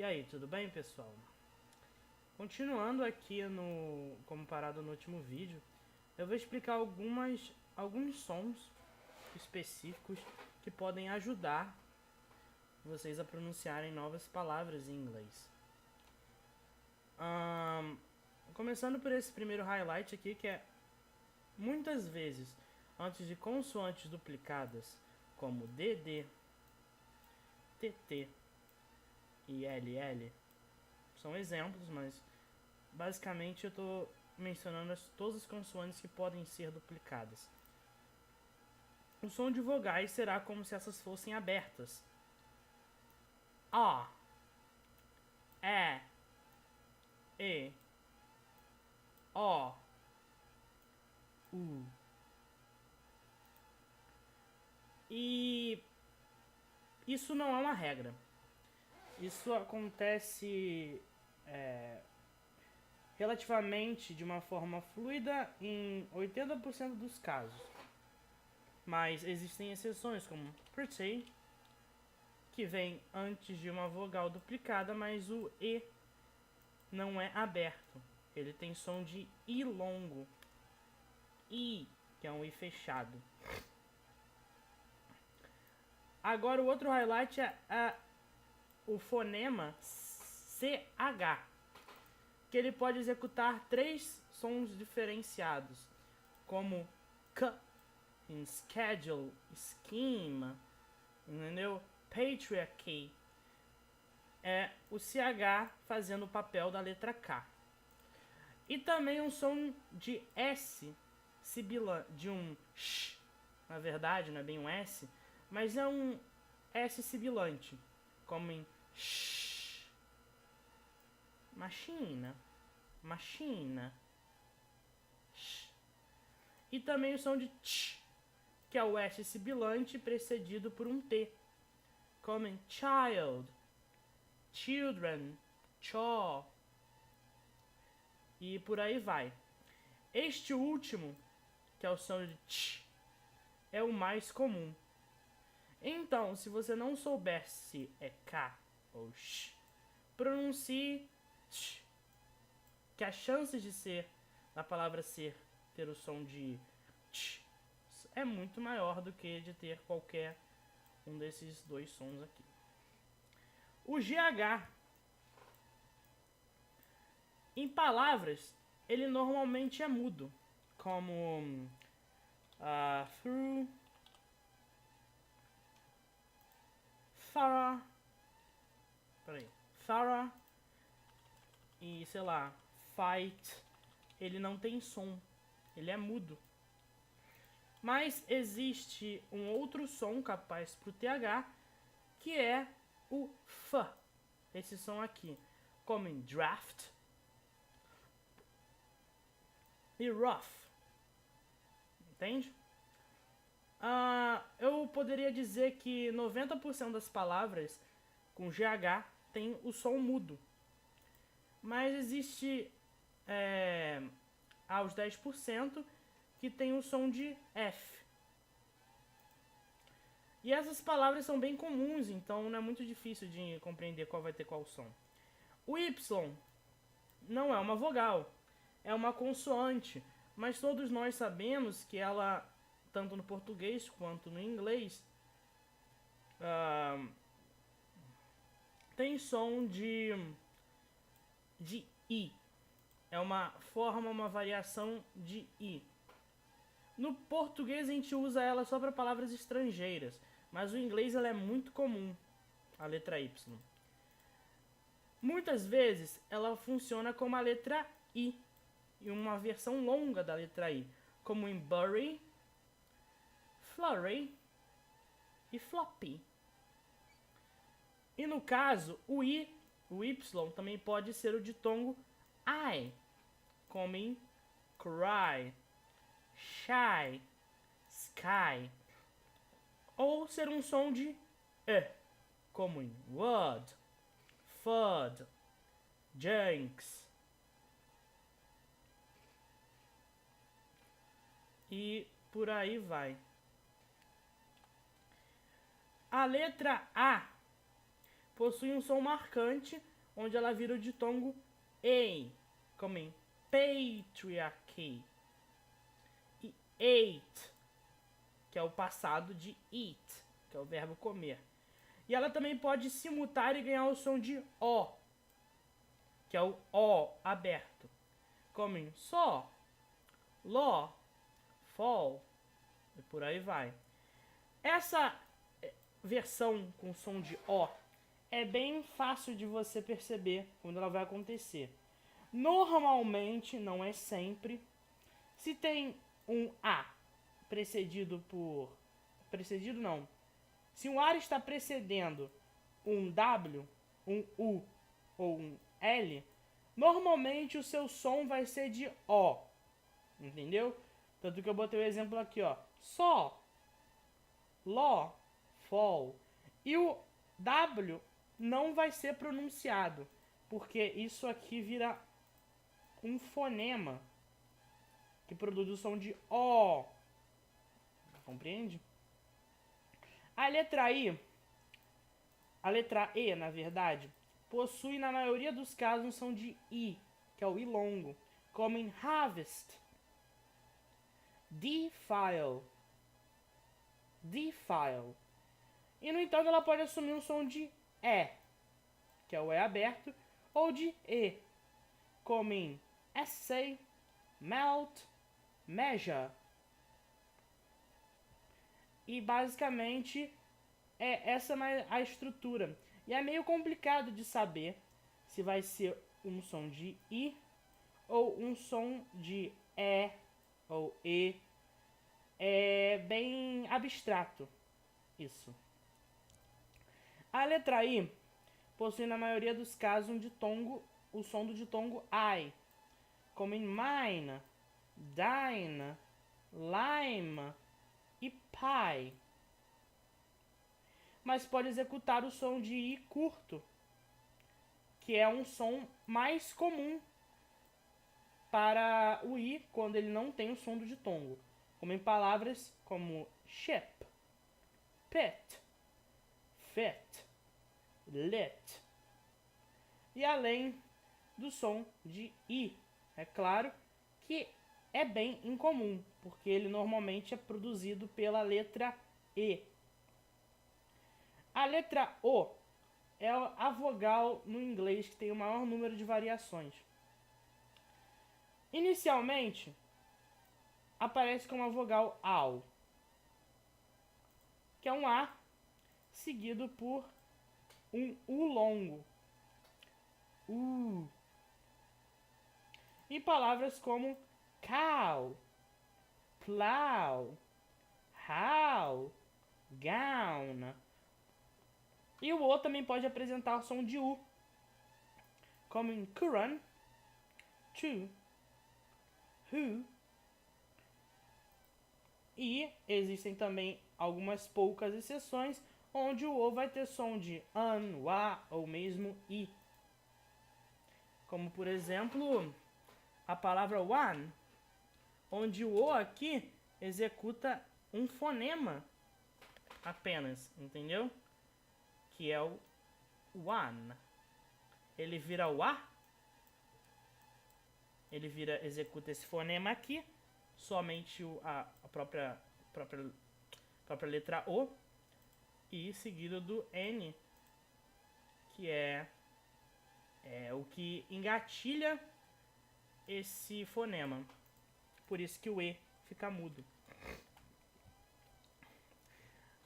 E aí, tudo bem, pessoal? Continuando aqui como parado no último vídeo, eu vou explicar alguns sons específicos que podem ajudar vocês a pronunciarem novas palavras em inglês. Começando por esse primeiro highlight aqui, que é muitas vezes antes de consoantes duplicadas como DD, TT e LL. São exemplos, mas basicamente eu estou mencionando todas as consoantes que podem ser duplicadas. O som de vogais será como se essas fossem abertas. A, E, O, U. E isso não é uma regra. Isso acontece relativamente de uma forma fluida em 80% dos casos. Mas existem exceções, como pretty, que vem antes de uma vogal duplicada, mas o E não é aberto. Ele tem som de I longo. I, que é um I fechado. Agora o outro highlight é o fonema CH, que ele pode executar 3 sons diferenciados, como K, em schedule, scheme, entendeu? Patriarchy. É o CH fazendo o papel da letra K. E também um som de S, de um sh, na verdade não é bem um S, mas é um S sibilante, como em sh, machina, machina, sh. E também o som de ch, que é o S sibilante precedido por um T, como em child, children, chaw, e por aí vai. Este último, que é o som de ch, é o mais comum. Então, se você não souber se é K ou sh, pronuncie ch, que as chances de da palavra ter o som de ch é muito maior do que de ter qualquer um desses dois sons aqui. O GH, em palavras, ele normalmente é mudo, como through, thorough e sei lá, fight. Ele não tem som, ele é mudo. Mas existe um outro som capaz para o TH, que é o F, esse som aqui, como em draft e rough. Entende? Eu poderia dizer que 90% das palavras com GH tem o som mudo. Mas existe aos 10% que tem o som de F. E essas palavras são bem comuns, então não é muito difícil de compreender qual vai ter qual som. O Y não é uma vogal, é uma consoante, mas todos nós sabemos que ela, tanto no português quanto no inglês, tem som de I. É uma forma, uma variação de I. No português a gente usa ela só para palavras estrangeiras, mas no inglês ela é muito comum, a letra Y. Muitas vezes ela funciona como a letra I, e uma versão longa da letra I, como em bury, flurry e floppy. E no caso, o Y também pode ser o ditongo I, como em cry, shy, sky. Ou ser um som de E, como em would, fud, jinx. E por aí vai. A letra A possui um som marcante, onde ela vira o ditongo A, como em patriarchy. E ate, que é o passado de eat, que é o verbo comer. E ela também pode se mutar e ganhar o som de O, que é o O aberto, como em só, ló, fall, e por aí vai. Essa versão com som de O é bem fácil de você perceber quando ela vai acontecer. Normalmente, não é sempre, se tem um A precedido por... Precedido não. Se um A está precedendo um W, um U ou um L, normalmente o seu som vai ser de O. Entendeu? Tanto que eu botei o exemplo aqui, ó. Só, ló, fall. E o W não vai ser pronunciado, porque isso aqui vira um fonema que produz o som de O. Compreende? A letra I, a letra E, na verdade, possui na maioria dos casos um som de I, que é o I longo, como em harvest, defile, defile. E no entanto ela pode assumir um som de E, que é o E aberto, ou de E, como em essay, melt, measure. E basicamente essa é a estrutura. E é meio complicado de saber se vai ser um som de I ou um som de E ou E. É bem abstrato isso. A letra I possui na maioria dos casos um ditongo, o som do ditongo I, como em mine, dine, lime e pie. Mas pode executar o som de I curto, que é um som mais comum para o I quando ele não tem o som do ditongo, como em palavras como ship, pit, fit, lit. E além do som de I, é claro que é bem incomum, porque ele normalmente é produzido pela letra E. A letra O é a vogal no inglês que tem o maior número de variações. Inicialmente, aparece como a vogal AU, que é um A seguido por um U longo. E palavras como cow, plow, how, gown. E o O também pode apresentar o som de U, como em Quran, to, who. E existem também algumas poucas exceções onde o O vai ter som de an, wa ou mesmo I. Como por exemplo, a palavra one, onde o O aqui executa um fonema apenas, entendeu? Que é o one. Ele vira o A, ele executa esse fonema aqui, somente a própria letra O, e seguido do N, que é o que engatilha esse fonema. Por isso que o E fica mudo.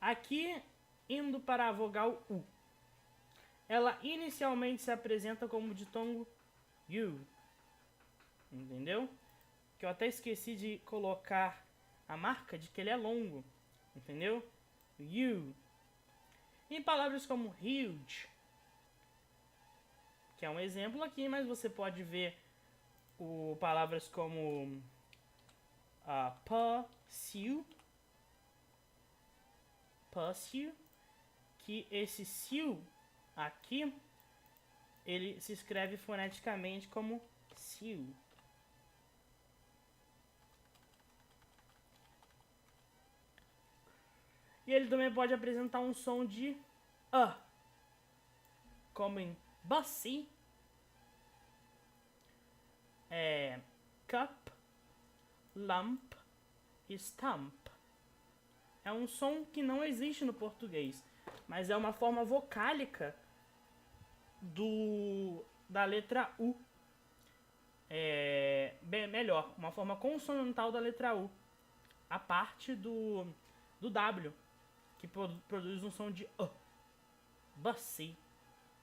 Aqui, indo para a vogal U. Ela inicialmente se apresenta como ditongo U. Entendeu? Que eu até esqueci de colocar a marca de que ele é longo. Entendeu? U. Em palavras como huge, que é um exemplo aqui, mas você pode ver palavras como pursue, que esse sue aqui, ele se escreve foneticamente como sue. E ele também pode apresentar um som de como em bussy, cup, lump e stump. É um som que não existe no português, mas é uma forma vocálica da letra U. Melhor, uma forma consonantal da letra U. A parte do W, que produz um som de U. Bussy,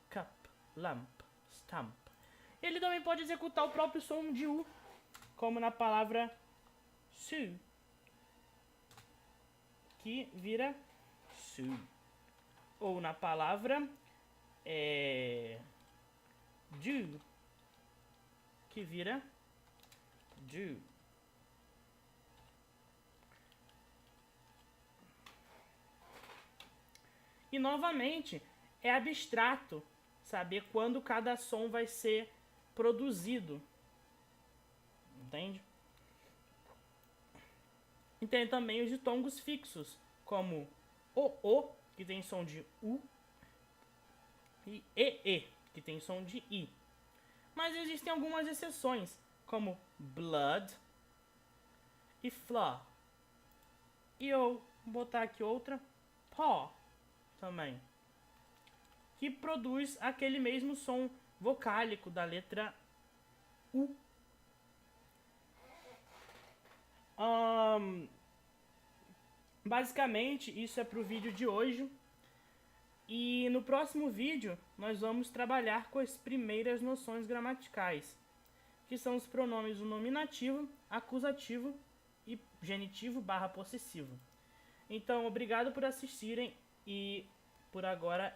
cup, lump, stump. Ele também pode executar o próprio som de U, como na palavra Sue, que vira Sue. Ou na palavra do, que vira do. E novamente, é abstrato saber quando cada som vai ser produzido. Entende? E tem também os ditongos fixos, como o, que tem som de U, e e, que tem som de I. Mas existem algumas exceções, como blood e floor. E eu vou botar aqui outra, paw, também, que produz aquele mesmo som vocálico da letra U. Basicamente, isso é pro vídeo de hoje. E no próximo vídeo, nós vamos trabalhar com as primeiras noções gramaticais, que são os pronomes do nominativo, acusativo e genitivo / possessivo. Então, obrigado por assistirem e por agora